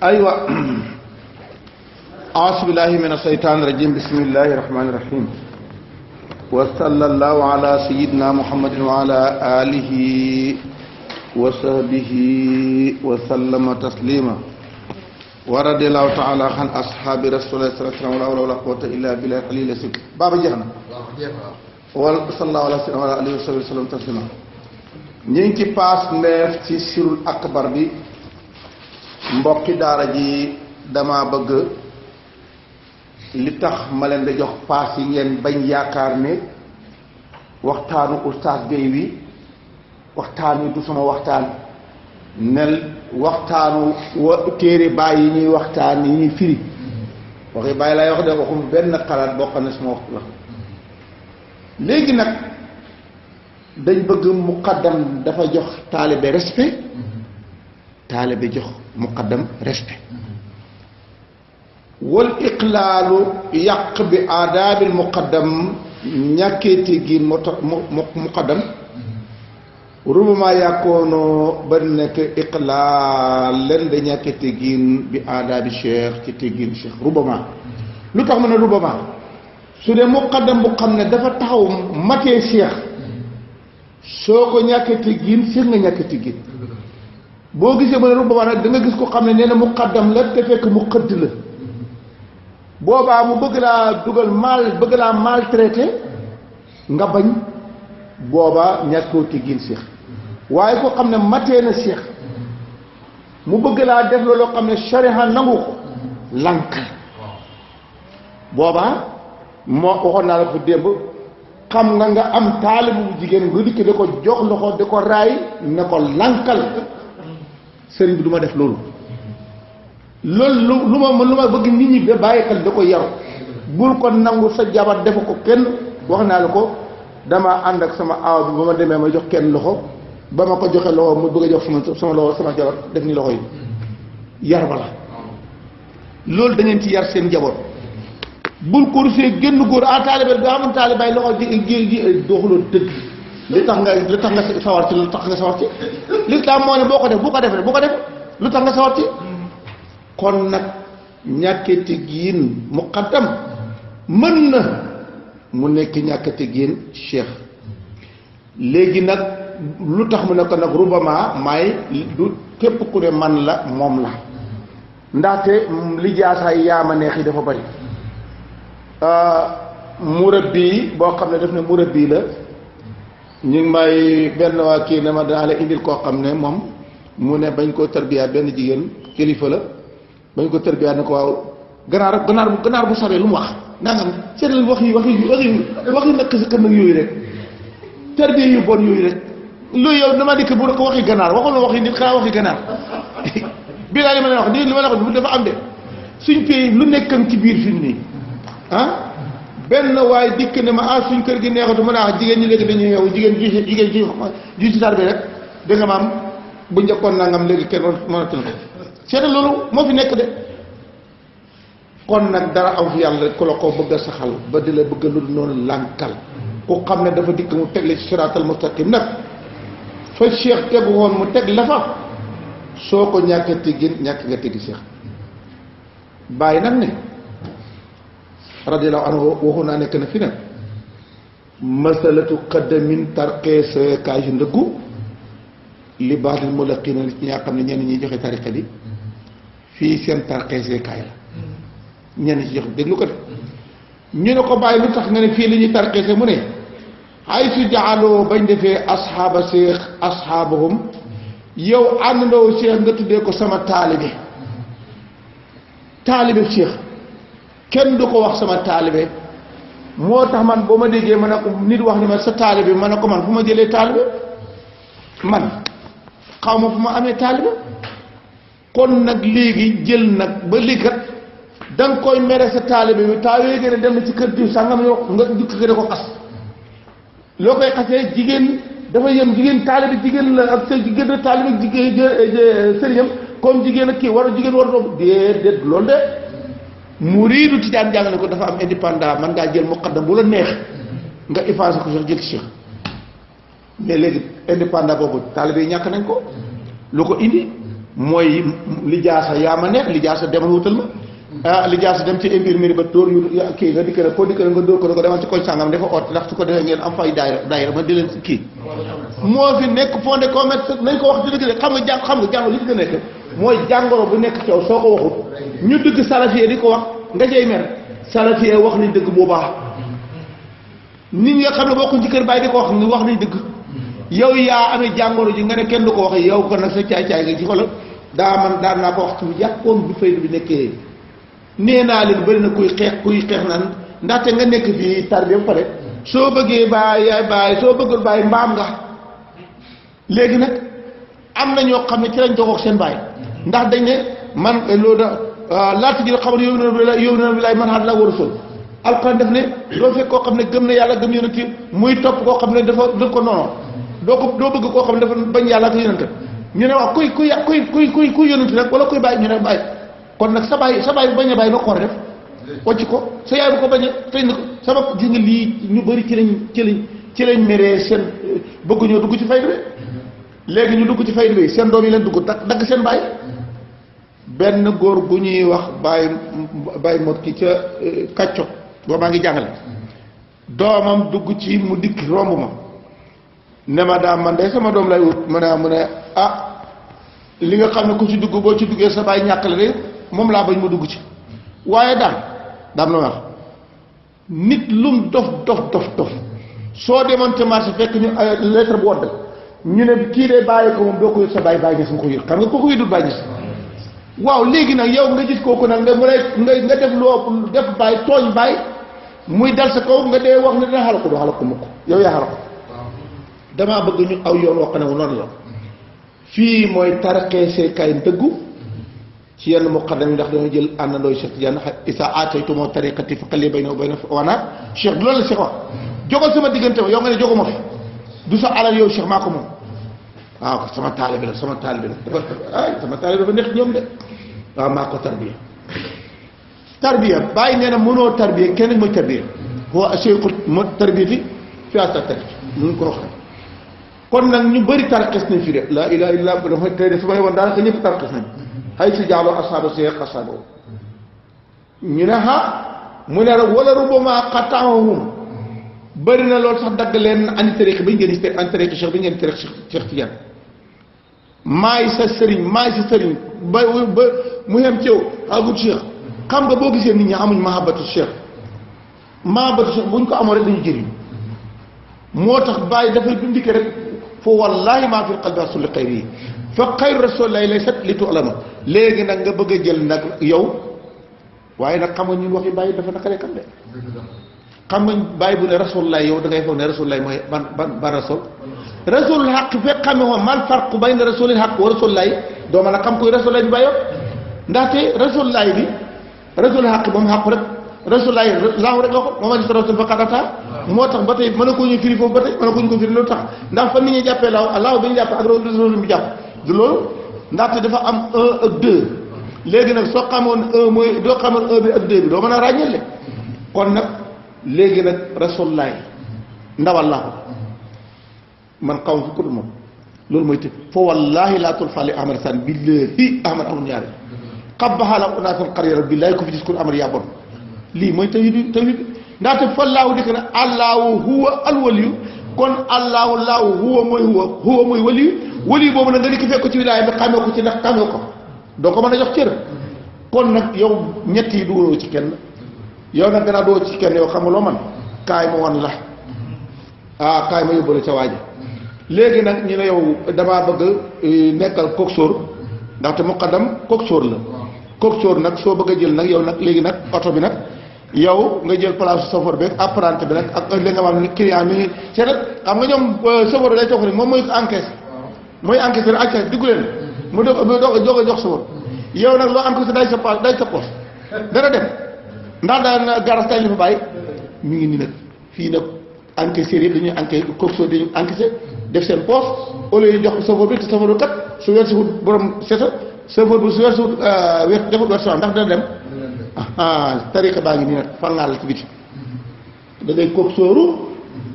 أيوة أعوذ بالله من الشيطان الرجيم بسم الله الرحمن الرحيم وصلى الله على سيدنا محمد وعلى آله وصحبه وسلم تسليما ورضي الله تعالى عن أصحاب رسول الله صلى الله عليه وسلم ولا قوة إلا بالله العلي العظيم بابا جهنا وصلى الله على سيدنا وعلى آله وصحبه وسلم تسليما ñu ngi ci paas neef ci sirul akbar bi mbokki daara ji dama bëgg li tax ma leen di jox paas yi ngeen bañ yaakaar ne waxtaanu oustaz Gueye wi waxtaan wi du sama waxtaan nel waxtaanu téere baay yi ñuy waxtaan yi ñuy firi waxi bàyyi lay wax de waxum benn xalaat boo xam ne sama wax la léegi nag dañ bëgg muqaddam dafa jox taalibe respect taalibe jox muqaddam respect wal iqlaalu yàq bi aadaabil muqaddam ñàkkee teggin muqaddam rubama yàkkoonoo ba nekk iqlaal leen da ñàkkee teggin bi aadaabi cheikh ci teggin cheikh rubama lu tax mu ne rubama su dee muqaddam bu xam ne dafa taxaw matee cheikh soo ko ñàkkee teggin seet nga ñàkkee teggin boo gisee mu ne rubbama nag da nga gis ko xam ne nee na muqaddam la te fekk mu xëdd la boobaa mu bëgg laa dugal bëgg laa maltraité nga bañ boobaa ñàkkoo teggin seex waaye ko xam ne matee na seex mu bëgg laa def looloo xam ne shariha nangu ko lankal boobaa moo waxoon naa la ko démb xam nga am taalibu bu jigéen nga dikk da ko jox loxo da ko raay ne ko lankal sëriñ bi du ma def loolu lu ma bëgg nit ñi ba bàyyi xel da ko yaru bul ko nangu sa jabar defu ko kenn wax naa la ko dama ànd ak sama aaw bi ba ma demee ma jox kenn loxo ba ma ko joxe loxo mu bëgg a jox sama loxo sama jabar def ni loxo yi yar ba la loolu da ngeen ci yar seen njaboot bul ko rusee génn góor a taalibe daa amoon taalibaay loxo ji doxuloo dëgg li tax nga sawar ci lu tax nga sawar ci lislaam moo ne boo ko def lu tax nga sawar ci kon nag ñàkkee teggin muqaddam mën na mu nekk ñàkkee teggin cheikh léegi nag lu tax mu ne ko nag rubama maay du képp ku ne man la moom la ndaxte li jaasaay yaama neex yi dafa bari murabbi boo xam ne daf ne murabbi la ñu ngi may benn waa kii ne ma danaa la indil koo xam ne moom mu ne bañ koo tarbiyaat benn jigéen kilifa la bañ ko tarbiyaat ne ko waaw ganaar bu sabee lu mu wax nangam seetal wax yi nekk si kër nag yooyu rek tarbiya yu bon yooyu rek loolu yow dama dikk bu ko waxi ganaar waxul waxi nit xanaa waxi ganaar bii laa li ma leen wax li ma leen wax dafa am de suñ pays lu nekkan ci biir fi nii benn waaye dikk ne ma suñ kër gi neexatu mën a wax jigéen ñi léegi dañuy yow jigéen ji ci tar bi rek da nga maam bu njëkkoon nangam léegi kenn mënatul ko seeta loolu moo fi nekk de kon nag dara am fi yàlla ku la ko bëgg a saxal ba di la bëgg lu noonu lànkal ku xam ne dafa dikk mu teg la ci siraatal mustaqim nag fa cheikh tegu woon mu teg la fa soo ko ñàkkee teggin ñàkk nga teggi cheikh bàyyi nag ne radiyallahu anhu waxu naa nekk na fi nag masalatu qaddamin tarqees kaay yu ndëggu li baaxil mulaqina ci ñaa xam ne ñenn ñi joxe tariqa bi fii seen tarqeesee kaay la ñenn ci joxe déglu ko de ñu ne ko bàyyi lu tax nga ne fii li ñuy tarqeese mu ne ay su jaaloo bañ defee asxaaba seex asxaabahum yow àndandoo seex nga tuddee ko sama taalibe seex kenn du ko wax sama taalibe moo tax man boo ma déggee ma ne ko nit wax ni ma sa taalibe ma ne ko man fu ma jëlee taalibe man xaw ma fu ma amee taalibe kon nag léegi jël nag ba lii kat da nga koy mere sa taalibe bi taawee gën a dem ci kër diw sangam yow nga jukk gën a ko xas loo koy xasee jigéen dafa yem jigéen taalibe jigéen la ak sa jigéen taalibe jigéen sëriñam comme jigéen ak kii war a jigéen war a doom déedéet loolu de muriidu tijaan jàngale ko dafa am indépendant man ngaa jël muqaddam bu la neex nga effacé ko sax jël ci cheikh mais léegi indépendant boobu taalibe yi ñàkk nañ ko lu ko indi mooy lijaasa yaa ma neex lijaasa demal wutal ma lijaasa dem ci mbir mi ba dóor yu kii nga dikk rek koo dikk rek nga dóor ko ne ko demal ci koñ sàngam dafa oot ndax su ko defee ngeen am fay daayira ma di leen kii moo fi nekk fondé commerce nañ ko wax di dëgg de xam nga jàngoro li fi gën a nekk mooy jàngoro bu nekk coow soo ko waxut ñu dëgg salafiyé di ko wax nga cay mer salafiyé wax nañ dëgg bu baax nit ñi nga xam ne bokkuñ ci kër bàyyi di ko wax ni wax nañ dëgg yow yaa amee jàngoro ji nga ne kenn du ko wax yow kon nag sa caay-caay nga ci xoolal daan naa ko wax ci jàppoon bi fayda bi nekkee nee naa leen bëri na kuy xeex naan ndaxte nga nekk fii tarbiya ba pare soo bëggee bàyyi yaay bàyyi soo bëggul bàyyi mbaam nga léegi nag am na ñoo xam ne ci lañ joxoog seen bàyyi ndax dañ ne man loolu da laata ji xamal yow na bilaay man xaat la war a sol alxuraan def ne doo fekk koo xam ne gëm na yàlla gëm yonent muy topp koo xam ne dafa ko noonu doo bëgg koo xam ne dafa bañ yàlla ak yonent ñu ne wax kuy yonent rek wala kuy bàyyi ñu ne bàyyi kon nag sa bàyyi bu bañ a bàyyi noo ko war a def wàcc ko sa yaay bu ko bañ a tëj na ko sabab gis nga lii ñu bëri ci lañ meree seen bëgguñoo dugg ci fayda bi léegi ñu dugg ci fayda bi seen doom yi leen dugg dagg seen bàyyi benn góor gu ñuy wax bàyyi mot ki ca kàcco boo maa ngi jàngale doomam dugg ci mu dikk romb ma ne ma daa man de sama doom lay wut mu ne li nga xam ne ku ci dugg boo ci duggee sa bàyyi ñàkk la de moom laa bañ mu dugg ci waaye daam la wax nit lum dof soo demoon ca marché fekk ñu lettre bu wodd ñu ne kii de bàyyi ko moom doo ko yët sa bàyyi ñes nga ko yët xam nga kooku yëdul bàyyi ñes waaw léegi nag yow nga gis kooku nag nga def loo def bàyyi tooñ bàyyi muy dal sa kaw nga dee wax ne dina xala ko doo xala ko mukk yow yaa xala ko damaa bëgg ñu aw yoon wax ne wu noonu la fii mooy taraqee seekaay dëggu ci yenn muqaddam yi ndax dañoo jël àndandooy Cheikh Tidiane isa aataytumoo tariqati fa xalli bayna wa bayna wanaat Cheikh du loolu la Cheikh wax jogal sama diggante ma yow nga ne joguma fi du sa alal yow Cheikh maa ko moom waaw sama taalibe la sama taalibe dafa neex ñoom de waaw maa ko tarbiya bàyyi nee na mënoo tarbiya kenn mooy tarbiya wa cheikhul mo tarbiyati fi asa tarbi mun ko waxee kon nag ñu bëri tarxis nañ fi de laa ilaha illa dafa tey de su may woon daanaka ñëpp tarxis nañ xay si jaaloo asaaba seex asaaba ñu ne mu ne la wala rubama xataahum bëri na loolu sax dagg leen ani tariq bi ñu ngeen ani tariq cheikh bi ngeen tariq Cheikh Tidiane maay sa sëriñ ba mu yem ci yow agul cheikh xam nga boo gisee nit ñi amuñ mahabatu cheikh buñ ko amoo rek dañu jëriñ moo tax bàyyi dafay dundike rek fa wallahi maa fi qalbi rasul xayri yi fa xayru rasulillahi laysat li tu'lama léegi nag nga bëgg a jël nag yow waaye nag xam nga ñun waxi bàyyi dafa naka rekam de xam nga bàyyi bu ne rasulullahi yow da ngay foog ne rasulullahi mooy ban rasul xaq fekk xame woon mal farqu bayna rasulil xaq wa rasulillahi doo mën a xam kuy rasulullahi bi bàyyi yow ndaxte rasulullahi bi rasul xaq moom xaqu rek rasulullahi laaw rek la ko moom a gis rasul fa xadata moo tax ba tey mën na koo ñu firi foofu ba tey mën na ko ñu ko firi loolu tax ndax fa nit ñi jàppee laaw bi ñu jàpp ak rasul bi jàpp du loolu ndaxte dafa am 1 ak 2 léegi nag soo xamoon 1 mooy doo xamoon 1 bi ak 2 bi doo mën a ràññale kon nag léegi nag rasulullahi ndawal laa ko man xaw ma fi ko dul moom loolu mooy tëj fa wallahi laa tulfa li Ahmad Sane billahi Ahmad amul ñaari xabaxala unaasan xarira billahi ko fi gis ko Ahmad yaa bon lii mooy tawhid ndaxte fa laahu dikk na allahu huwa alwaliyu kon allahu laahu huwa mooy waliyu boobu nag nga dikk fekk ko ci wilaaya bi xamee ko ci ndax xamee ko doo ko mën a jox cër kon nag yow ñett yi dugaloo ci kenn yow nag gannaaw doo ci kenn yow xam nga loo man kaay ma wan la kaay ma yóbbu la ca waaja léegi nag ñu ne yow damaa bëgg nekkal coxeur ndaxte muqaddam coxeur la coxeur nag soo bëgg a jël nag yow nag léegi nag oto bi nag yow nga jël place chauffeur bi apprenti bi nag ak li nga xam ne client mi c'est xam nga ñoom chauffeur bi day toog ni moom mooy encaisse diggu leen mu doog a jox chauffeur yow nag loo encaisse day sa poche dana dem ndax daan garas kañ la fa bàyyi mi ngi nii nag fii nag encaisseurs yëpp dañuy encaissé coxeur dañuy encaissé def seen poche au lieu jox ko chauffeur bi te chauffeur bi kat su weer si wut borom seta chauffeur bi su weer si wut defut weer ndax dana dem tariqa baa ngi nii nag fangaal ci biti da ngay coxeuru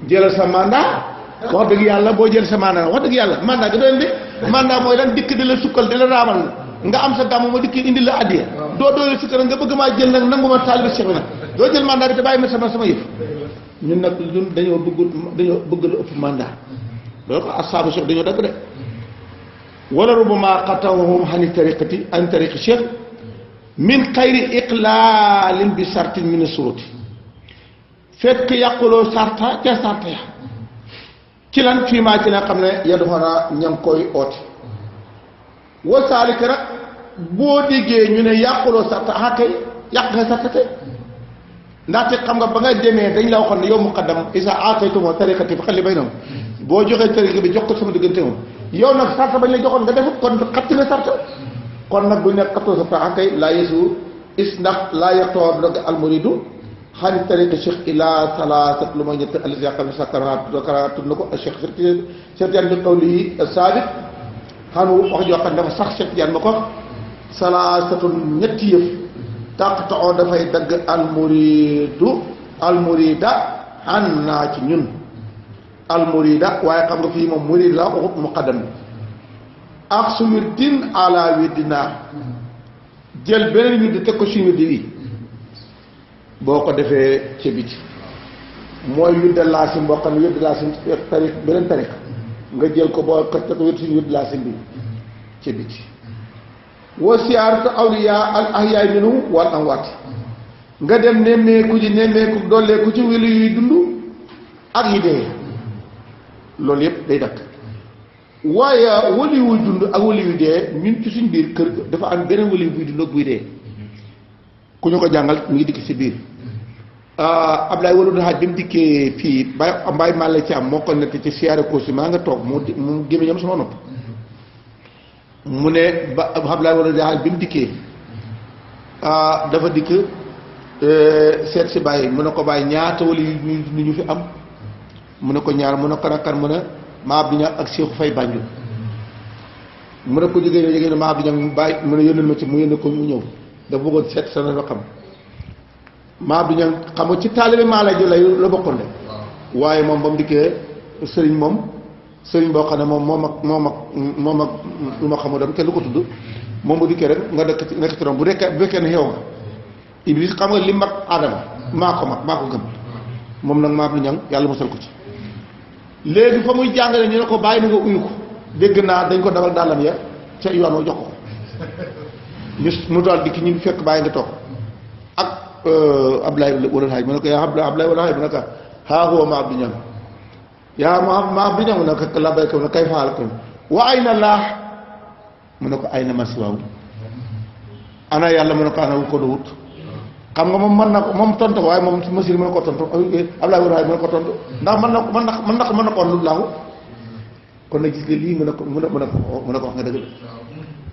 jëlal sa mandat wax dëgg yàlla boo jël sa mandat wax dëgg yàlla mandat ga doon de mandat mooy lan dikk di la sukkal di la raamal nga am sa gàmm ma dikk indi la addiya doo doole sukkal nga bëgg maa jël nag nangu ma taalibe Cheikh bi nag doo jël mandat bi te bàyyi ma sama yëf ñun nag ñun dañoo bëgg lu ëpp mandat loolu ko asaabu Cheikh dañoo dagg de wala rubama qatawhum ani tariqati an tariqi Cheikh min xayri iqlaalin bi sartin min suruti fekk yàquloo sarta ca sarta ya ci lan fii maa ci nga xam ne yadu xanaa ña ngi koy oote wa saalika nag boo déggee ñu ne yàquloo sarta ah kay yàq nga sarta kay ndaxte xam nga ba nga demee dañ la waxoon ne yow muqaddam isa aataytumoo tariqati fa xalli baynahum boo joxee tariqa bi jox ko sama diggante moom yow nag sarta bañ la joxoon nga defut kon xatti nga sarta kon nag bu nekk xattoo sarta ah kay laa yesu is ndax laa yaqtoo nag almuridu xani tariqa cheikh ila talatat lu ma ñett alis yàqam ne sakaraat tudd na ko cheikh Tidiane bi qawli saabit xanu wax joo xam ne dafa sax Cheikh Tidiane ma ko salaasatun ñetti yëf taqta'u dafay dagg almurida xan naa ci ñun almurida waaye xam nga fii moom murid la waxut muqaddam ak su wirdin ala wirdina jël beneen wird teg ko suñu wirdi wi boo ko defee ci biti mooy wirde laasim boo xam ne wirde laasim tariq beneen tariq nga jël ko boo ko teg ko suñu wirde laasim bi ci biti wa siyaaratu awliya al ahyaay minhu wal amwaat nga dem nemmeeku ji nemmeeku dolleeku ci weli yuy dund ak yi dee loolu yëpp day dakk waaye wali wuy dund ak wali yu dee ñun ci suñ biir kër dafa am beneen wali buy dund ak buy dee ku ñu ko jàngal mi ngi dikk si biir Ablaye Waloudou Hadj bi mu dikkee fii Mbaye Malle ci am moo ko nekk ci siyaare ko si maa nga toog mu gémmiñam sama nopp mu ne ba Ablaye Waloudou Hadj bi mu dikkee dafa dikk seet si Baye mu ne ko Baye ñaata wali yu ñu fi am mu ne ko ñaar mu ne ko nakkan mu ne maa bi ña ak Cheikh Faye Banjul mu ne ko jigéen maa bi ña Baye mu ne yónnal ma ci mu yónnee ko mu ñëw dafa bëggoon seet sa na xam maa bi ña xam nga ci taalibe maa la jël la bokkoon de waaye moom ba mu dikkee sëriñ boo xam ne moom ak lu ma xamul dem kenn lu ko tudd moom bu dikkee rek nga nekk ci ron bu fekkee ne xew nga Iblis xam nga li mag Adama maa ko gëm moom nag maa bi ña yàlla musal ko ci léegi fa muy jàngale ñu ne ko bàyyi na nga uyu ko dégg naa dañ ko dabal dàllam ya ca yoon wa jox ko mu daal dikk ñu fekk bàyyi nga toog ak Ablaye Waloudou Hadj mu ne ko yaa Ablaye Waloudou Hadj mu ne ko haa huwa ma abdi ñang yaa ma abdi ñang mu ne ko labbayka mu ne kay faal ko wa ayna laax mu ne ko ayna ma siwaaw ana yàlla mu ne ko ana wu ko dowut xam nga moom mën na ko moom tontu waaye moom masir mën na ko tontu Ablaye Waloudou Hadj mën na ko tontu ndax mën na ko lu laahu kon nag gis nga lii mën na ko wax nga dëgg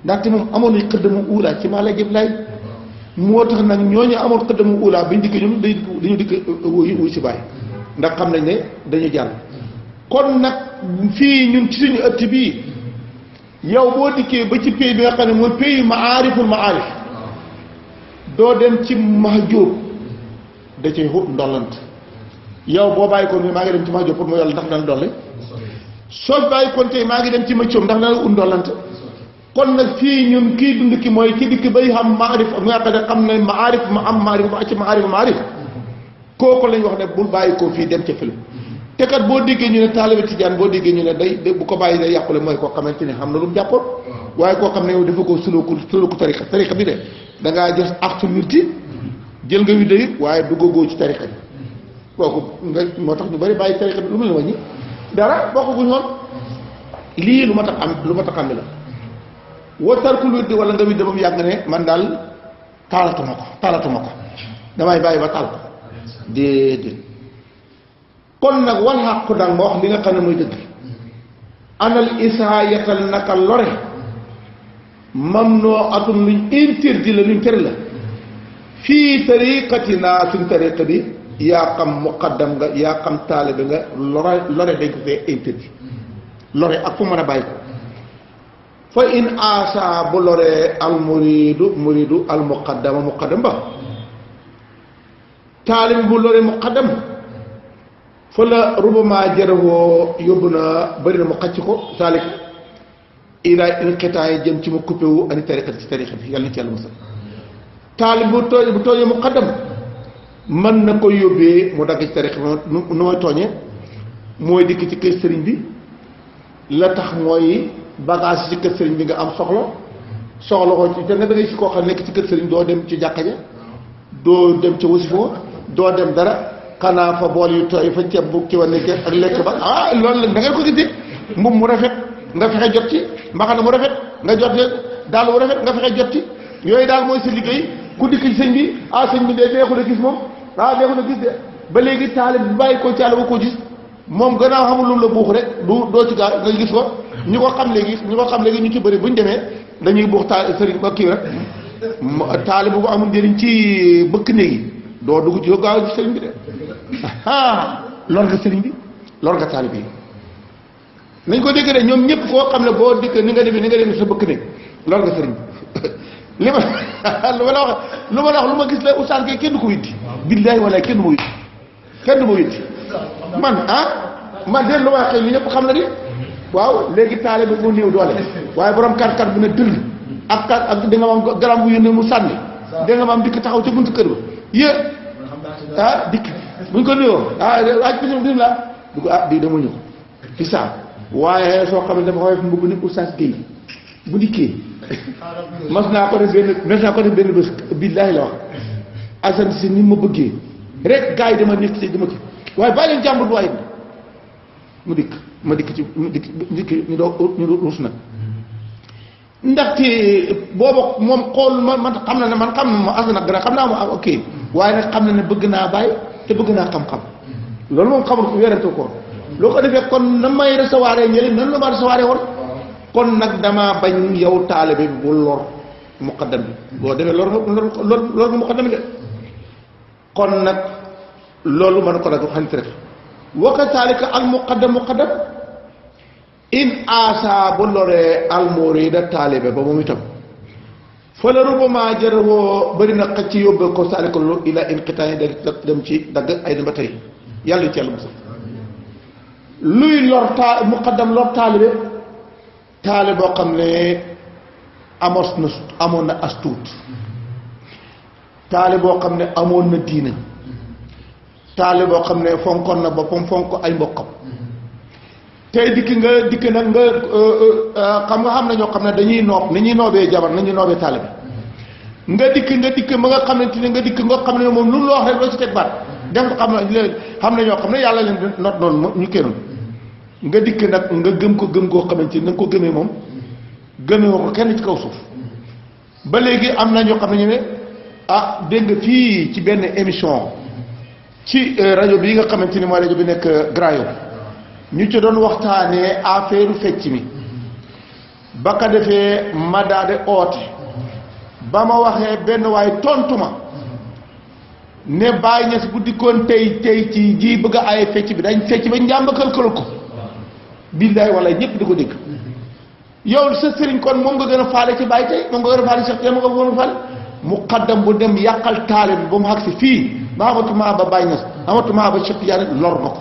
ndaxte moom amoon nañ xëddamu uulaa ci maa lay jëm laay moo tax nag ñooñu amoon xëddamu uulaa bañ dikk ñun dañu dikk wuy si bàyyi ndax xam nañ ne dañu jàll kon nag fii ñun ci suñu ëtt bii yow boo dikkee ba ci pays bi nga xam ne mooy pays maariful maarif doo dem ci mahjub da cay xut ndollant yow boo bàyyi ko maa ngi dem ci mahjub pour mu yàlla ndax dana dolli soo bàyyi kon tey maa ngi dem ci maccoom ndax dana ut ndollant kon nag fii ñun kii dund ki mooy ki dikk bay xam maarif nga xam ne maarif ma am maarif ba ci maarif kooku lañ wax ne bul bàyyi ko fii dem ca fële te kat boo déggee ñu ne taalibe tijaan boo déggee ñu ne day bu ko bàyyi day yàqule mooy koo xamante ne xam na lu mu jàppoon waaye koo xam ne yow dafa ko suluku tariqa bi de da ngaa jël axtu wirti jël nga wirde it waaye duggagoo ci tariqa bi kooku nga moo tax ñu bari bàyyi tariqa bi lu mu leen wàññi dara bokkaguñ woon lii lu ma tax am la woo tarkul wirdi wala nga wirde ba mu yàgg ne man daal taalatuma ko damay bàyyi ba taal ko déedéet kon nag wal xàqu dang ma wax li nga xam ne mooy dëgg anal isaayatal naka lore mam noo atum luñ interdit la luñ tere la fii tariqatina suñ tariqa bi yaa xam muqaddam nga yaa xam taalibe nga lore dañ ko fee interdit lore ak fu mën a bàyyi ko fa in asa bu loree al muridu al muqaddam ba taalibe bu loree muqaddam fa la rubama jërëwoo yóbbu na bëri na mu xacc ko saalik ila inqitaa yi jëm ci mu coupé wu ani tariqa ci tariqa bi yàlla na ci yàlla musal taalib bu tooñee muqaddam mën na ko yóbbee mu dagg ci tariqa bi nu mooy tooñee mooy dikk ci kër sëriñ bi la tax mooy bagage ci kër sëriñ bi nga am soxla ko ci te nga da ngay si koo xam nekk ci kër sëriñ doo dem ci jàkka ja doo dem ca wasifoo doo dem dara xanaa fa bool yu tooy fa ceeb bu ci wa nekkee ak lekk ba loolu la da ngay ko gisee mbubb mu rafet nga fexe jot ci mbaxana mu rafet nga jot daal mu rafet nga fexe jot ci yooyu daal mooy sa liggéey ku dikk ci sëñ bi sëñ bi de neexul a gis moom neexul a gis de ba léegi taalib bi bàyyi ko ci àll ba ko gis moom gannaaw xamul lu la buux rek doo ci gaaw nga gis ko ñu ko xam léegi ñu ci bëri bu ñu demee dañuy buux sëriñ ba kii rek taalib bu amul njëriñ ci bëkk néegi doo dugg ci gaaw sëriñ bi de lor nga sëriñ bi lor nga taalib yi nañ ko dégg de ñoom ñëpp koo xam ne boo dikk ni nga demee sa bëkk néeg lor nga sëriñ bi lu ma la wax lu ma gis la oustaz kay kenn du ko witti billaahi walaay kenn du ma witti man de lu ma xëy li ñëpp xam na di waaw léegi taale bi mu néew doole waaye borom kat bu ne dëll ak da nga maam garam bu yónnee mu sànni da nga maam dikk taxaw ca buntu kër ba dikk buñ ko nuyoo bismillah du ko di dama ñëw fi saa waaye soo xam ne dafa xawee fi mbubb ni oustaz Guèye bu dikkee mas naa ko def benn bés billaahi la wax asan si ni ma bëggee rek gars yi dama nekk ci dama kii waaye bàyyi leen jàmbur waaye mu dikk ñu ruus nag ndaxte booba moom xool man xam na ne man xam na ma as nag xam naa ma ok waaye nag xam na ne bëgg naa bàyyi te bëgg naa xam-xam loolu moom xamul ko werante ko loo ko defee kon na may recevoir ñële nan la ma recevoir woon kon nag damaa bañ yow taalibe bi bu lor muqaddam bi boo demee lor nga muqaddam de kon nag loolu mën ko nag xanit rek waka taalika al muqaddam in asa bu loree al murida taalibe ba moom itam fa la rubama jërëwoo bëri na xëcc yóbbe ko taalika lu ila inqitaa yi da dem ci dagg ay na ba tey yàlla ci yàlla musal luy lor muqaddam lor taalibe boo xam ne amoon na as tuut taalibe boo xam ne amoon na diina taalibe boo xam ne fonkoon na boppam fonk ay mbokkam tey dikk nag nga xam na ñoo xam ne dañuy noob ni ñuy noobee jabar nañuy noobee taalibe nga dikk ma nga xamante ne nga xam ne moom lu mu la wax rek loo ci teg baat dem xam na ñoo xam ne yàlla leen not noonu ñu kenn nga dikk nag nga gëm koo xamante ni na nga ko gëmee moom gëmee ko kenn ci kaw suuf ba léegi am na ñoo xam ne ñu ne dégg nga fii ci benn émission ci rajo bii nga xamante ni mooy rajo bi nekk Grand Yoff ñu ci doon waxtaanee affaire fecc mi ba ka defee ma daade oote ba ma waxee benn waaye tontu ma ne Baay Ñas bu dikkoon tey ci ji bëgg a ay fecc bi dañ fecc ba njàmbakal ko billaay wala ñëpp di ko dégg yow sa sëriñ kon moom nga gën a faale ci Baay tey moom nga gën a faale Cheikh moom nga gën a faale muqaddam bu dem yàqal taale bi ba mu xagsi fii ba amatuma ba Baay Ñas amatuma ba Cheikh Tidiane lor na ko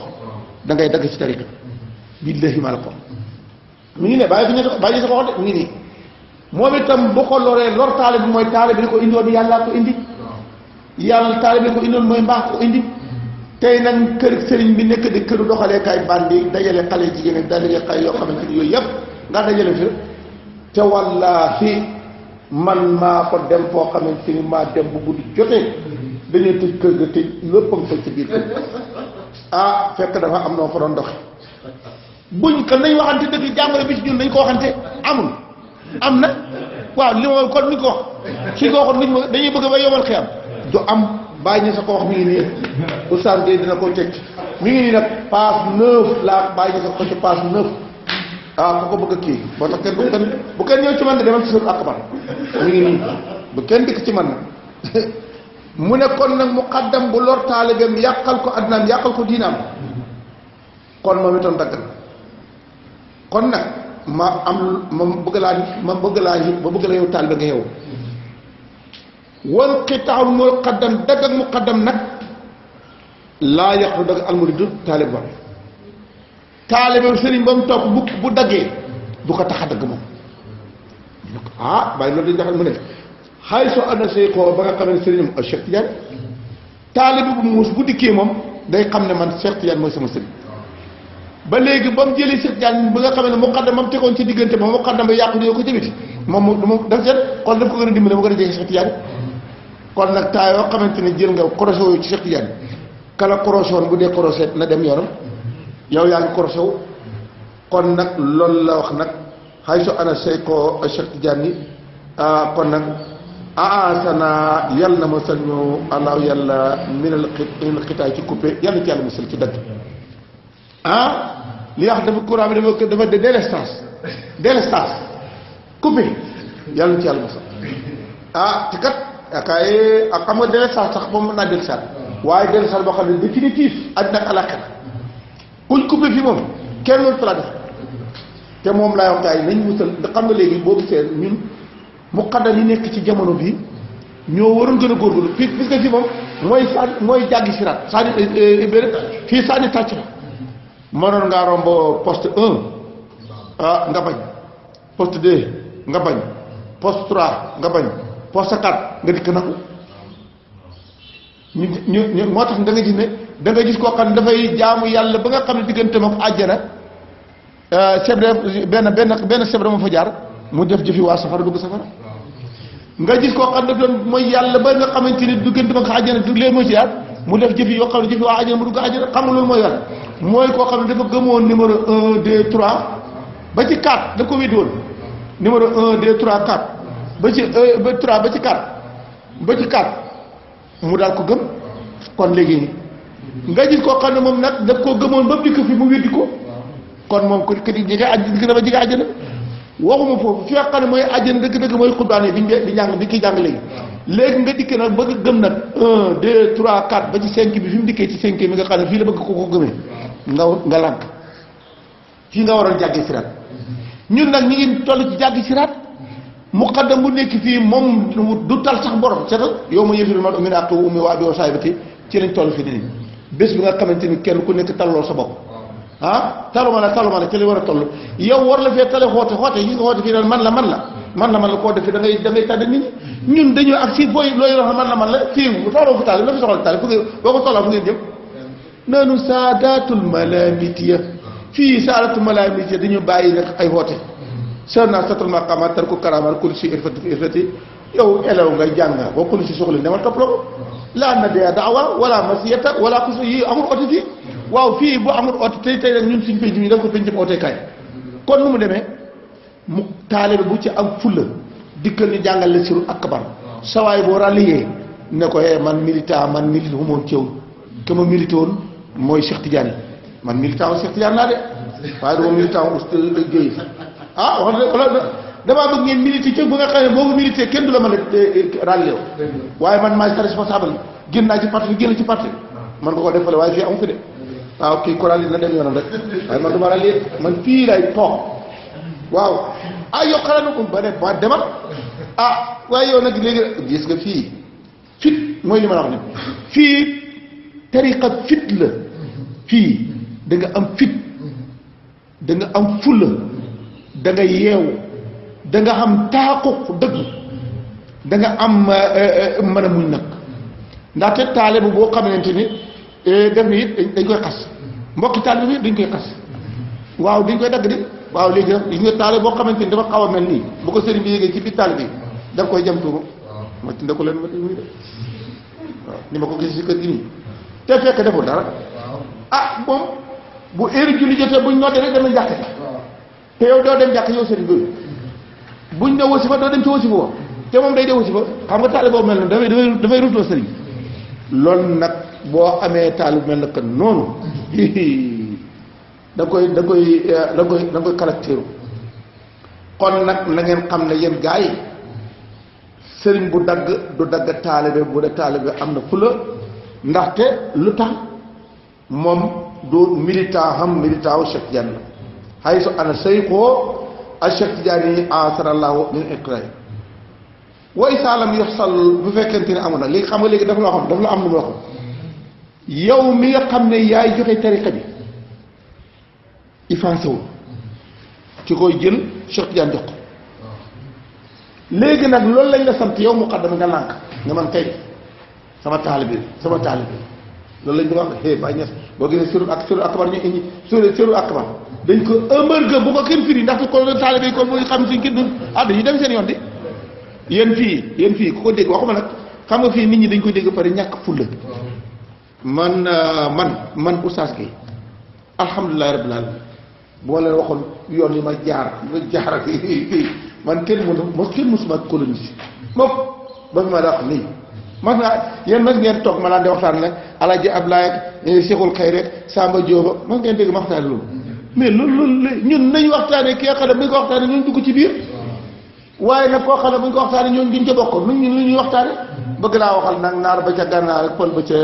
da ngay dagg ci tariqa billahi ma la ko mi ngi ne bàyyi bi ñu bàyyi sa ko wax de mi ngi nii moom itam bu ko loree lor taale bi mooy taale bi ni ko indiwoon yàllaa ko indi yàlla taale bi ni ko indiwoon mooy mbaax ko indi tey nag kër sëriñ bi nekk di këru doxaleekaay bandi dajale xale jigéen ak dajale xale yoo xamante ni yooyu yëpp nga dajale fi te wallaahi man maa ko dem foo xamante ni maa dem bu guddi jotee dañuy tëj kër ga tëj léppam fa ci biir kër fekk dafa am noo fa doon doxe buñ ko nañ waxante dëgg jàngoro bi ci ñun nañ ko waxante amul am na waaw li ma kon ni ko wax ki ko waxoon niñ ma dañuy bëgg ba yomal xiyam du am bàyyi ñu sa ko wax mi ngi nii oustaz Gueye dina ko teg mi ngi nii nag passe 9 laa bàyyi ñu sa ko ci passe 9 ku ko bëgg a kii boo tax kenn bu kenn ñëw ci man de demal ci seen akbar mi ngi nii bu kenn dikk ci man nag mu ne kon nag muqaddam bu lor taalibeem yàqal ko adnaam yàqal ko diinaam kon moom itam dagg na kon nag ma bëgg laa yow taalibe nga yow wal qitaaul muqaddam dagg ak muqaddam nag laa yàq dagg almuridu taalib ba taalibe sëriñ ba mu topp bu daggee du ko tax a dagg moom bàyyi loolu dañ jaxal mu ne xaay soo ànd say xoo ba nga xam ne sëriñam Cheikh Tidiane taalibe bu muus bu dikkee moom day xam ne man Cheikh Tidiane mooy sama sëriñ ba léegi ba mu jëlee Cheikh Tidiane ba nga xam ne muqaddam mam tegoon ci diggante ba muqaddam ba yàqu ñëw ko jëmiti moom daf seet kon daf ko gën a dimbale mu gën a jege Cheikh Tidiane kon nag taa yoo xamante ne jël nga korosé wu ci Cheikh Tidiane kala korosé woon bu dee korosé na dem yoonam yow yaa ngi korosé wu kon nag loolu la wax nag xay so ana say ko Cheikh Tidiane yi kon nag aasana yàlla na ma sañu allahu yàlla minal xitaay ci coupé yàlla ci yàlla musal ci dëgg li wax dafa courant bi dafa délestage coupé yàlla ci yàlla musal te kat akaay ak xam nga délestage sax moom mën naa dellusaat waaye délestage boo xam ne définitif àddina ak àllaaxira kuñ coupé fii moom kenn mënut laa def te moom laay wax gars yi nañ musal nga xam nga léegi boo gisee ñun muqaddam yi nekk ci jamono bi ñoo waroon gën a góorgóorlu fii puisque fii moom mooy jàggi siraat fii sànni tàcc la mënoon ngaa romb poste 1 nga bañ poste 2 nga bañ poste 3 nga bañ poste 4 nga dikk nangu ñu moo tax da nga gis ne da nga gis koo xam ne dafay jaamu yàlla ba nga xam ne diggante moom àjjana sebre benn sebre ma fa jaar mu def jëfi waa safara dugg safara nga gis koo xam ne doon mooy yàlla ba nga xamante ni diggante moom àjjana léegi moo ci yaat mu def jëfi yoo xam ne jëfi waa àjjana mu dugg àjjana xam nga loolu mooy yàlla mooy koo xam ne dafa gëmoon numéro 1 2 3 ba ci 4 da ko weddi woon numéro 1 2 3 4 ba ci 3 ba ci 4 ba ci 4 mu daal ko gëm kon léegi nga gis koo xam ne moom nag daf koo gëmoon ba dikk fi mu weddi ko kon moom ko di jege àjjana ba jege àjjana waxuma foofu fi nga xam ne mooy àjjana dëgg-dëgg mooy xutbaan yi di njàng bi kii jàng léegi nga dikk nag bëgg gëm nag 1 2 3 4 ba ci 5 bi fi mu dikkee ci 5 mi nga xam ne fii la bëgg ko gëmee nga lànk fii nga waroon jàggi siraat ñun nag ñi ngi toll ci jàggi siraat muqaddam bu nekk fii moom du tal sax borom seetal yow ma yëfiru man min àq ummi waa bi saahibati ci lañ toll fii nii bés bi nga xamante ni kenn ku nekk talloo sa bopp taluma la ci li war a toll yow war la fee tale xoote gis nga xoote fii naan man la koo defee da ngay tànn nit ñi ñun dañoo ak fii booy looy wax man la fii tooloo fu taal la fi soxla taal fu ngeen boo ko tolloo fu ngeen jëm nanu saadatul malamitiya fii saadatul malamitiya dañu bàyyi nag ay xoote sër naa satul maqama tar ko karamal kul si irfati yow elew nga jàng boo kul si soxla demal topp la ko laa na dee daawa wala masiyata wala kus yi amul oto fii waaw fii bu amul oto tey nag ñun suñ penc mi daf ko penc oote kaay kon nu mu demee mu taalibe bu ci am fulla dikkal ñu jàngal la siru akbar sawaay boo ràlliyee ne ko man militant man milite hu moon cëw ke ma milité woon mooy Cheikh Tidiane man militant wu Cheikh Tidiane laa de waaye dama militant wu Guèye wax dëgg damaa bëgg ngeen milité ci bu nga xam ne boo ko milité kenn du la mën a ràlliyew waaye man maay sa responsable génn naa ci parti génn ci parti man nga ko defale waaye fii amu fi de waaw kii ko ràlli na dem yoonam rek waaye man duma ràlliye man fii lay toog waaw yow xalaat na ko ba ne ba demal waaye yow nag léegi gis nga fii fit mooy li ma la wax ne fii tariqa fit la fii da nga am fit da nga am fulla da nga yeewu da nga am taaquq dëgg da nga am mën a muñ nag ndaxte taalibe boo xamante ni def ni it dañ koy xas mbokki taalibe bi dañ koy xas waaw dañ koy dagg di waaw léegi nag gis nga taalibe boo xamante ni dafa xaw a mel nii bu ko sëriñ bi yéegee ci biir taalibe bi da nga koy jam tuuru ma tinda ko leen ma ti muy de waaw ni ma ko gis si kër gi nii te fekk deful dara moom bu heure julli jotee buñ nootee rek dama jàkk te yow doo dem jàkk yow sëriñ bi buñ ne wasifa doo dem ci wasifa wa te moom day dee wasifa xam nga taalibe boobu mel noonu dafay rutloo sëriñ loolu nag boo amee taalibe mel na que noonu da koy caractère kon nag na ngeen xam ne yéen gars yi sëriñ bu dagg du dagg taalibe bu dee taalibe am na fula ndaxte lu tax moom du militant xam militant wu Cheikh Tidiane la xay su ana sayxoo a Cheikh Tidiane yi asarallahu min iqra wa isaalam yof sall bu fekkente ne amul nag léegi xam nga léegi dafa la am lu ma waxoon yow mi nga xam ne yaay joxe tariqa bi ifaansé wul ci koy jël Cheikh Tidiane jox ko léegi nag loolu lañ la sant yow muqaddam nga lànk nga man kay sama taalibe loolu lañ di wax hey Baye Niass boo gisee sirul akbar ñu indi sirul akbar dañ ko ëmërga bu ko kenn firi ndaxte ko taalibe yi kon mooy xam suñ kenn dañuy dem seen yoon di yéen fii ku ko dégg waxuma nag xam nga fii nit ñi dañ koy dégg pare ñàkk fulla man oustaz Gueye alhamdulilah rabbil alamin bu ma leen waxoon yoon yi ma jaar ak man kenn mësuma coloniser moom ba fi ma daa wax nii man naa yéen nag ngeen toog ma naan di waxtaan nag Alaaji Ablaye Cheikhul Khayr rek Samba Diop man ngeen dégg ma waxtaane loolu mais loolu ñun nañ waxtaane ki nga xam ne bu ñu ko waxtaane ñun dugg ci biir waaye nag koo xam ne bu ñu ko waxtaane ñun duñ ca bokk ñun lu ñuy waxtaane bëgg laa waxal nag naar ba ca gànnaar ak pël ba ca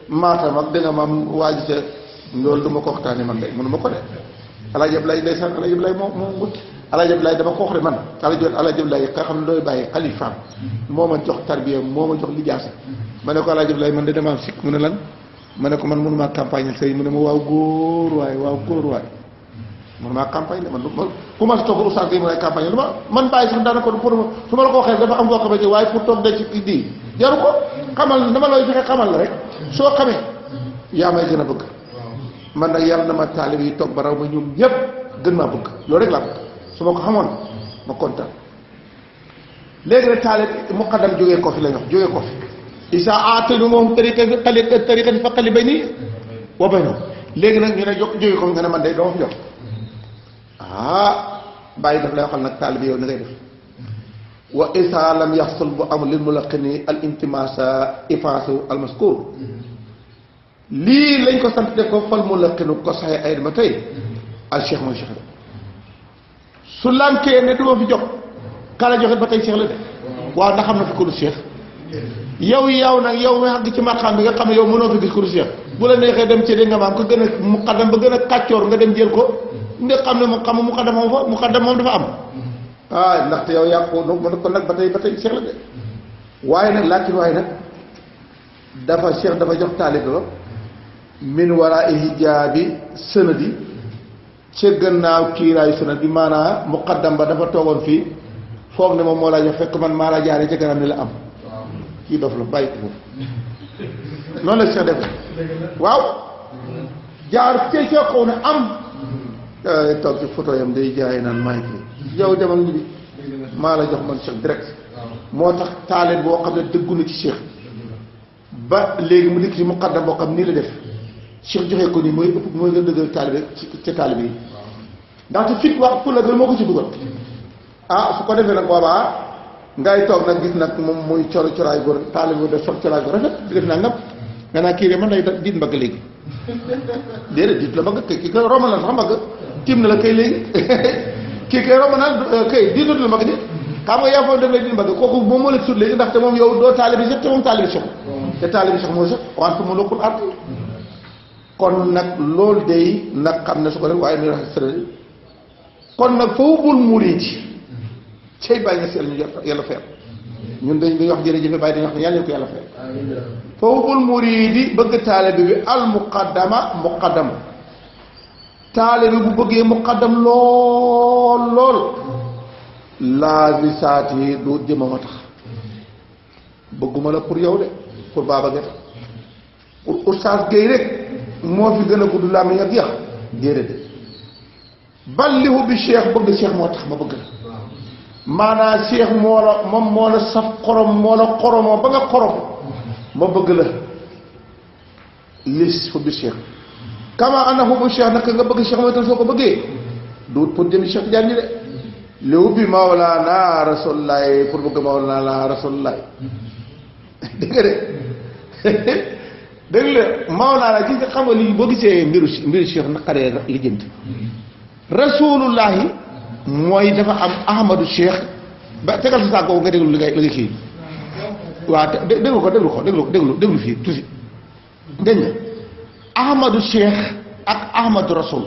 Matam ak danga maam waa ji ca loolu du ma ko waxtaane man de mënu ma ko de Alaaji Ablaye ndeysaan Alaaji Ablaye moom Alaaji Ablaye dama ko wax de man Alaaji Ablaye nga xam ne dooy bàyyi xalifaam moo ma jox tarbiya moo ma jox lijaasa ma ne ko Alaaji Ablaye man de dama am sikk mu ne lan ma ne ko man mënumaa campagne sëy mu ne ma waaw góor waay mënumaa campagne de man ku ma si toog oustaz yi mu ne campagne man bàyyi sax daanaka pour su ma la ko waxee dafa am koo xamante waaye pour toog de ci di jaru ko xamal dama looy fexe xamal la rek soo xamee yaa may gën a bëgg man nag yàlla na ma taalib yi toog ba raw ma ñoom ñëpp gën maa bëgg loolu rek laa bëgg su ma ko xamoon ma kontaan léegi nag taalib muqaddam jógee ko fi lañ wax jógee ko fi isa aatanu moom tariqa fa xali bay nii wa bayno léegi nag ñu ne jógee ko nga ne man day doo fi jox bàyyi daf lay waxal nag taalib yow na ngay def wa isa lam yaxsul bu am lil mulaqini al intimasa ifaasu al maskur lii lañ ko sant def ko fal mulaqinu ko saxee ay dama tey al cheikh mooy cheikh la su lànkee ne du ma fi jox kala joxe ba tey cheikh la de waaw ndax xam na fi ko lu cheikh yow nag yow nga àgg ci maqaam bi nga xam ne yow mënoo fi gis ko lu cheikh bu la neexee dem ci dégg nga maam ko gën a muqaddam ba gën a kàccoor nga dem jël ko nga xam ne mu xam muqaddam moom dafa am ndaxte yow yaa ko mën ko nag ba tey cheikh la de waaye nag dafa cheikh dafa jox taalib ba min waraa hijaabi sanadi ca gannaaw kiiraayu sanad bi maanaam muqaddam ba dafa toogoon fii foog ne moom moo laa jox fekk man maa laa jaaree ca gannaaw ni la am kii dof la bàyyi ko foofu noonu la cheikh defe waaw jaar ca kaw ne am toog ci photo yam day jaay naan maa ngi fi yow demal ñu bi maa la jox man cheikh direct moo tax taalib boo xam ne dëggu na ci cheikh ba léegi mu dikk ci muqaddam boo xam nii la def cheikh joxe ko nii mooy gën a dëggal taalibe ca taalibe yi ndaxte fit wax pour la gën moo ko ci dugal su ko defee nag boobaa ngay toog nag gis nag moom muy coraay góor taalibe def sol coraay góor rafet di def naa ngam nga naa kii de man lay diit mbagg léegi déedéet diit la mbagg kii kay romb na sax mbagg tiim na la kay léegi kii kay romb na kay diitut la mbagg di xam nga yaa foo def lay diit mbagg kooku moom moo la sut léegi ndaxte moom yow doo taalibe sax te moom taalibe sax te taalibe sax moo sax wante mu lokkul at kon nag loolu day nag xam ne su ko def waaye muy wax sëriñ kon nag foofu bul murid cay bàyyi nga seel ñu yàlla fayal ñun dañuy wax jërëjëf bàyyi dañuy wax ne yàlla ñu ko yàlla fayal foofu bul murid bëgg taalibe bi al muqaddam taalibe bu bëggee muqaddam lool laa bi saat yi du jëmama tax bëgguma la pour yow de pour Baba Gueye pour Oustaz Gueye rek moo fi gën a gudd laa mi nga jeex déedéet ballihu bi cheikh bëgg cheikh moo tax ma bëgg la maanaam cheikh moo la saf xorom moo la xoromoo ba nga xorom ma bëgg la lis fu bi cheikh kama annahu bu cheikh naka nga bëgg cheikh mooy tam soo ko bëggee duut pour jëmi cheikh jaan ñi de liwu bi mawlaana rasulullahi pour bëgg mawlaana rasulullahi dégg nga de dégg la Maolana gis nga xam nga lii boo gisee mbiru Cheikh naqaree lijjanti rasulullahi mooy dafa am Ahmadou Cheikh ba tegal sa saak boobu nga déglu li nga kii waaw déglu fii tuuti dégg nga Ahmadou Cheikh ak Ahmadou Rasoul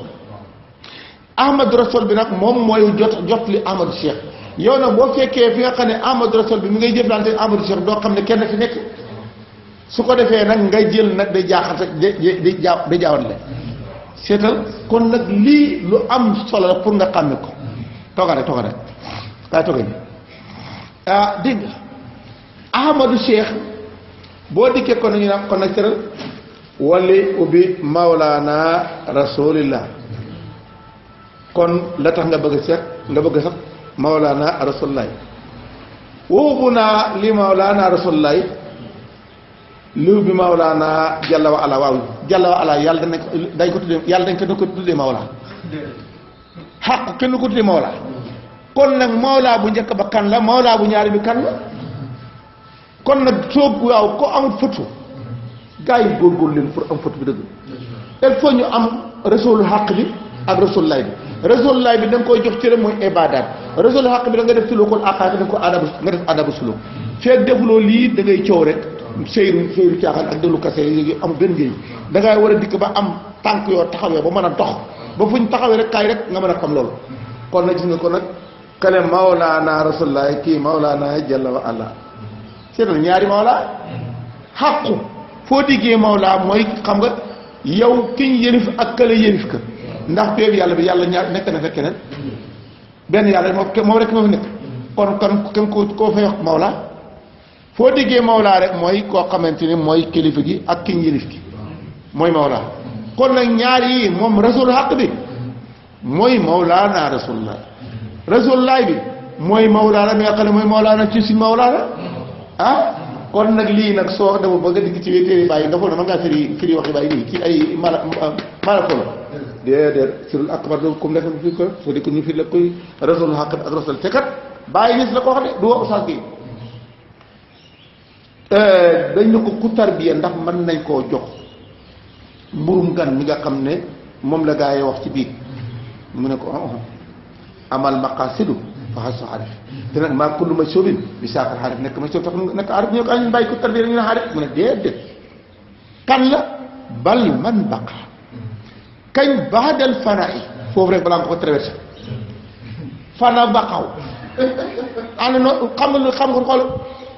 Ahmadou Rasoul bi nag moom mooy jot li Ahmadou Cheikh yow nag boo fekkee fi nga xam ne Ahmadou Rasoul bi mi ngay jëflante Ahmadou Cheikh doo xam ne kenn fi nekk su ko defee nag ngay jël nag day jaaxate di jaawale seetal kon nag lii lu am solo la pour nga xàmme ko tooga rek kaay tooga bi dégg nga Ahmadou Cheikh boo dikkee kon nañu naan kon nag tëral wali ubbi Maulana Rasulillah kon la tax nga bëgg seet nga bëgg sax Maulana Rasulillah wóobu naa li Maulana Rasulillah liw bi Maulana Jalla wa Ala waaw Jalla wa Ala yàlla dañ ko tuddee yàlla dañ ko tuddee Mawla xaq kenn ko tuddee Mawla kon nag Mawla bu njëkk ba kan la Mawla bu ñaari bi kan la kon nag soo waaw ko amul photo gars yi góorgóorlu leen pour am photo bi dëgg il faut ñu am rasulul xaq bi ak rasulullah bi rasulullah bi da nga koy jox cëram mooy ibadat rasulul xaq bi da nga def ci loo ko àqaat da nga ko adabu nga def adabu suluk feeg defuloo lii da ngay coow rek seyru caaxaan ak delu kase yi am benn njëriñ da ngay war a dikk ba am tànk yoo taxawee ba mën a dox ba fuñ taxawee rek kaay rek nga mën a xam loolu kon nag gis nga ko nag kale Mawlana rasulullah kii Mawlana Jalla wa Ala seetal ñaari Mawla xàqu foo diggee Mawla mooy xam nga yow kiñ yëlif ak kële yëlif ka ndax péeb yàlla bi yàlla ñaar nekk na fekk keneen benn yàlla moom rek moo fi nekk kon kan koo fay wax Mawla foo diggee Mawla rek mooy koo xamante ni mooy kilifa gi ak kiñ yëlif gi mooy Mawla kon nag ñaar yi moom rasul xaq bi mooy Mawlana rasulullah rasulullah bi mooy Mawlana mi nga xam ne mooy Mawlana ci suñ Mawlana kon nag lii nag soo dafa bëgg a digg ci wéy téere bàyyi nga foog ne mën ngaa firi waxi bàyyi nii ci ay mala ko la déedéet sirul akbar do comme nekk fi ko soo di ko ñu firi la koy rasul xaq ak rasul te kat bàyyi gis la ko wax ne du wax oustaz bi dañ ne ko ku tarbiya ndax mën nañ koo jox mburum gan mi nga xam ne moom la gaa yi wax ci biir mu ne ko amal maqasidu faxas sa xarif te nag maa kullu ma sobin bi saakar xarif nekk ma sob tax nekk xarif ñu ne ko añun bàyyi ko tarbiya ñu ne xarif mu ne déedéet kan la bal man baqa kañ baadal fana yi foofu rek balaa nga ko traversé fana baqaw ana no xam nga xool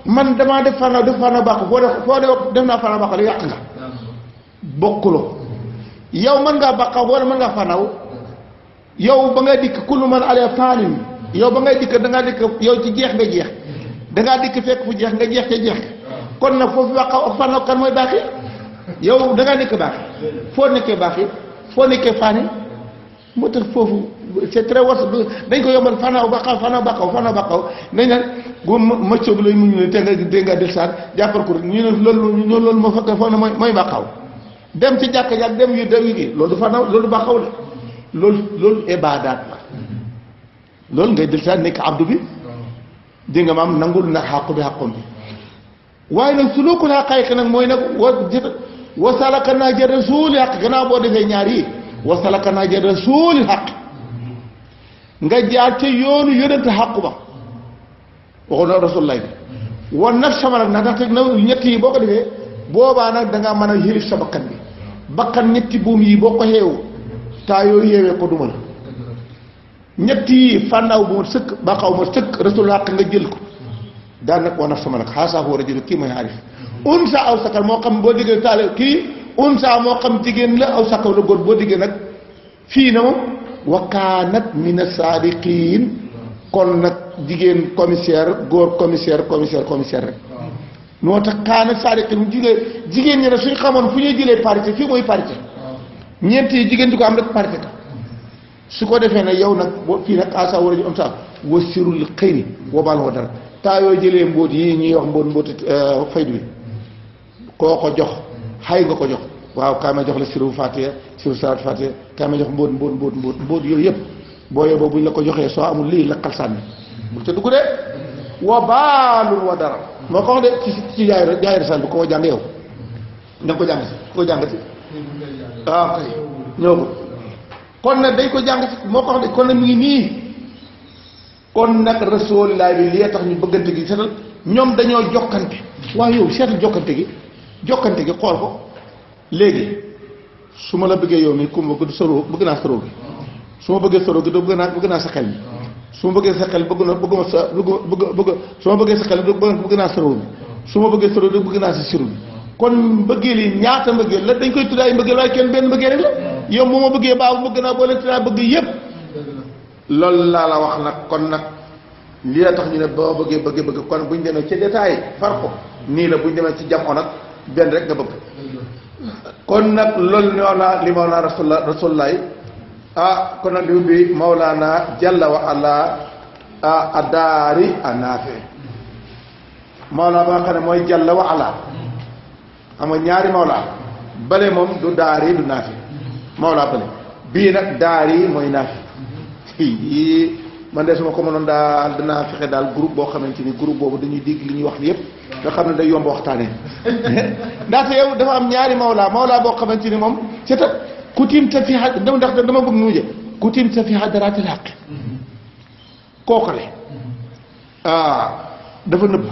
man damaa def fana baqaw foo def naa fana baqaw li yàq nga bokkuloo yow mën ngaa baqaw wala mën ngaa fanaw yow ba ngay dikk kullu man ale faanin yow ba ngay dikk da ngaa dikk yow ci jeex nga jeex da ngaa dikk fekk fu jeex nga jeex ca jeex kon nag foofu baqaw ak fanaw kan mooy baaxi yow da ngaa nekk baaxi foo nekkee baaxi foo nekkee faani moo tax foofu c'est très was dañ ko yombal fanaw baqaw nañ naan gu macco bi lay mu ñu ne te nga dé nga del saat jàppal ko ñu ne loolu moo fekk foo ne mooy baqaw dem ci jàkka jàkk dem yu gi loolu du fanaw loolu du baqaw de loolu ibaadaat la loolu ngay del saat nekk abdu bi di nga maam nangul nag xàqu bi xàqom bi waaye nag su loo ko laa xayq nag mooy nag wasalaka naa ja rasuuli xaq gannaaw boo defee ñaar yi wasalaka naa ja rasuuli xaq nga jaar ca yoonu yonent xàqu ba waxoon na rasulullah bi wan nag sama nag ndaxte na ñett yi boo ko defee boobaa nag da ngaa mën a yëlif sa bakkan bi bakkan ñetti buum yi boo ko xeewu taa yooyu yeewee ko duma la ñett yi fànnaaw bu ma sëkk baqaw ma sëkk rasul xaq nga jël ko daan nag wan nag sama nag xaasaafu war a jël kii mooy xaarif unsa aw sakal moo xam boo diggee taale kii unsa moo xam jigéen la aw sakal la góor boo diggee nag fii na moom wa kaanat min as-saadiqiin kon nag jigéen commissaire góor commissaire rek moo tax kaanat saadiqiin mu jigéen ñi ne suñ xamoon fu ñuy jëlee parité fii mooy parité ñeent yi jigéen di ko am rek parité ka su ko defee nag yow nag boo fii nag asa war a ju am sa wasirul xëyri woobaal wa dara taa yooyu jëlee mbóot yi ñuy wax mbóoti faydu bi koo ko jox xay nga ko jox waaw kaa ma jox la siru fatiha siru salaat fatiha kaa ma jox mbóot yooyu yëpp boo yóbboo buñ la ko joxee soo amul lii lakkal sànni bul ca dugg de wa baalul wa dara moo ko wax de ci jaay resal bi ko jàng yow da nga ko jàng si ko jàng si waaw kay ñëw ko kon nag dañ ko jàng si moo ko wax de kon nag mi ngi nii kon nag rasulilah bi li tax ñu bëggante gi seetal ñoom dañoo jokkante waaw yow seetal jokkante gi xool ko léegi su ma la bëggee yow mi ku ma bëgg soroo bëgg naa soroo gi su ma bëggee soroo gi do bëgg naa sa xel bi su ma bëggee sa xel bëgg su ma bëggee sa xel bëgg naa soroo bi su ma bëggee soroo bi bëgg naa sa siru bi kon mbëggeel yi ñaata mbëggeel la dañ koy tuddaay mbëggeel waaye kenn benn mbëggeel rek la yow moo ma bëggee baabu bëgg naa boo leen tuddaa bëgg yépp loolu laa la wax nag kon nag lii la tax ñu ne boo bëggee bëgg kon buñ demee ci détail far ko nii la buñ demee ci jamono nag benn rek nga bëgg kon nag loolu ñoo li mawlana rasulullah kon nag li bi mawlana jalla wa ala adaari anaafi mawlana ba nga xam ne mooy jalla wa ala xam nga ñaari mawla bale moom du daari du naafi mawla bale bii nag daari mooy naafi man de suma ko mënoon daal danaa fexe daal groupe boo xamante ni groupe boobu dañuy dégg li ñuy wax yépp nga xam ne day yomb waxtaanee ndaxte yow dafa am ñaari mawla boo xamante ni moom c'est à kutim ta fi ndax dama bëgg nuuje kutim ta fi hadaraatil haqq kookale dafa nëbb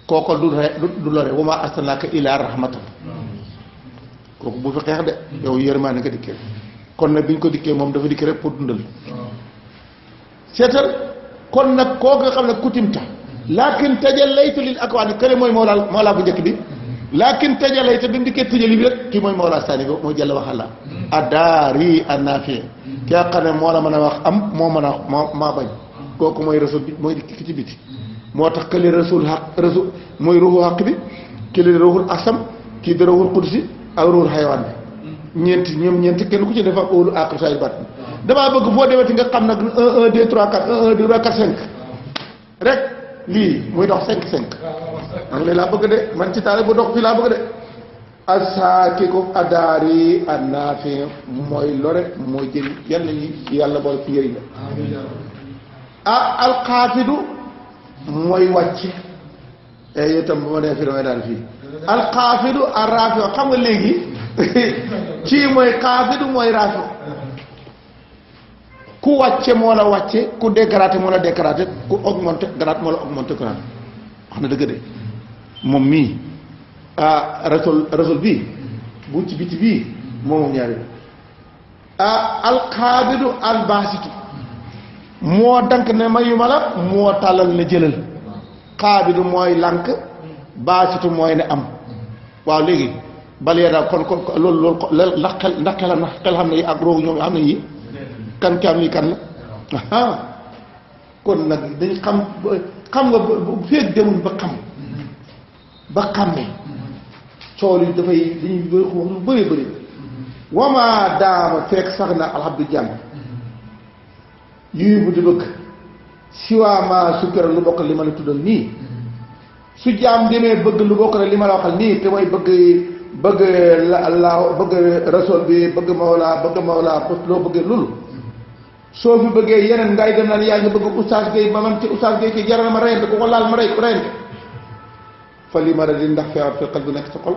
kooko du lore wa maa arsalnaaka illaa rahmatan kooku bu fi xeex de yow yërmaane nga dikkee kon nag bi ñu ko dikkee moom dafa dikkee rek pour dundal seetal kon nag kooku nga xam ne kutimta laakin tajallayta lil akwaani kële mooy mawlaa bu njëkk bi laakin tajallayta bi mu dikkee tëjali bi rek kii mooy mawlaa saani bi mooy jalla waxalla adaari annaafi ki nga xam ne moo la mën a wax am moo mën a wax maa bañ kooku mooy rasul bi mooy dikk ci biti moo tax kële rasul mooy ruuxu xaq bi kële ruuxul asam kii di ruuxul qudsi ak ruuxul xayawaan bi ñeenti kenn ku ci dafa am óolu àq saa yu baat damaa bëgg boo demati nga xam nag 1 1 2 3 4 1 1 2 3 4 5 rek lii muy dox 5 5 man lii laa bëgg de man ci taale bu dox fii laa bëgg de asaakiku adaari annaafi mooy lore mooy jëriñ yàlla yi yàlla boole ci njëriñ la alxaafidu mooy wàcc yow itam bu ma nee fii damay daal fii alxaafidu arraafi xam nga léegi kii mooy xaafidu mooy raafi ku wàcce moo la wàcce ku décraté moo la décraté ku augmenté grade moo la augmenté grade wax na dëgg de moom mii rasul bii bu ci biti bii moom ñaari alxaabidu albaasitu moo dank ne mayuma la moo tàllal ne jëlal xaabidu mooy lànk baasitu mooy ne am waaw léegi balee daal kon loolu ndax xel xam ne yi ak roogu ñoom xam ne yi kan ki am yi kan la kon nag dañ xam nga bu feeg demuñ ba xàmme cool yi dafay dañuy wax lu bëri wamaa daama fekk sax na alhamdu jàmm yuy bu di bëgg siwaamaa sukkara lu bokk li ma la tuddal nii su jaam demee bëgg lu bokk li ma la waxal nii te mooy bëgg la bëgg rasul bi bëgg mawla loo bëggee loolu soo fi bëggee yeneen ngay dem naan yaa ngi bëgg oustaz Gueye ma man ci oustaz Gueye ki jaral na ma reyante ku ko laal ma reyante fa li ma da di ndax feebar fi xel bu nekk sa xol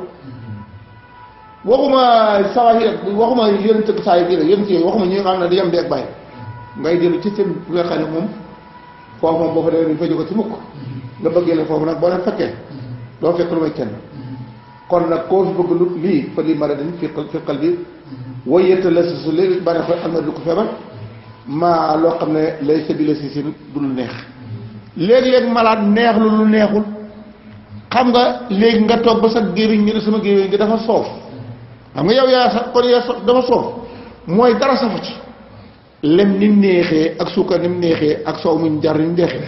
waxuma sawahi waxuma yéen tëgg saa yi bii rek yéen ci waxuma ñi nga xam ne di yem deeg bàyyi ngay dellu ci seen bu nga xam ne moom foofu moom boo fa demee fa jóge ci mukk nga bëggee leen foofu nag boo leen fekkee doo fekk lu may kenn kon nag koo fi bëgg lu lii fa li ma da di fi xel bi way yetta la si su léegi bane fa am na du ko feebar maa loo xam ne lay sëbi la si sin du lu neex léeg-léeg malaat neex lu neexul xam nga léegi nga toog ba sa gémmiñ ngi ne sama gémmiñ ngi dafa soof xam nga yow yaa sax kon yaa dafa soof mooy dara safu ci lem ni mu neexee ak suukar ni mu neexee ak soow muñ jar ni mu neexee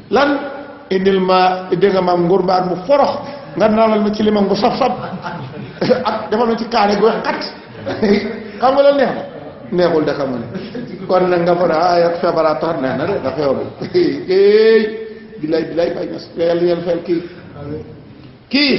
lan indil ma dégg nga maam nguur mbaat mu forox nga naanal ma ci limam bu saf-saf ak defal ma ci kaane gu weex xat xam nga la neex na neexul de xam nga ne kon nag nga fa ne ak feebaraa tax neex na de da xew bi bilaay bàyyi nas yàlla fayal kii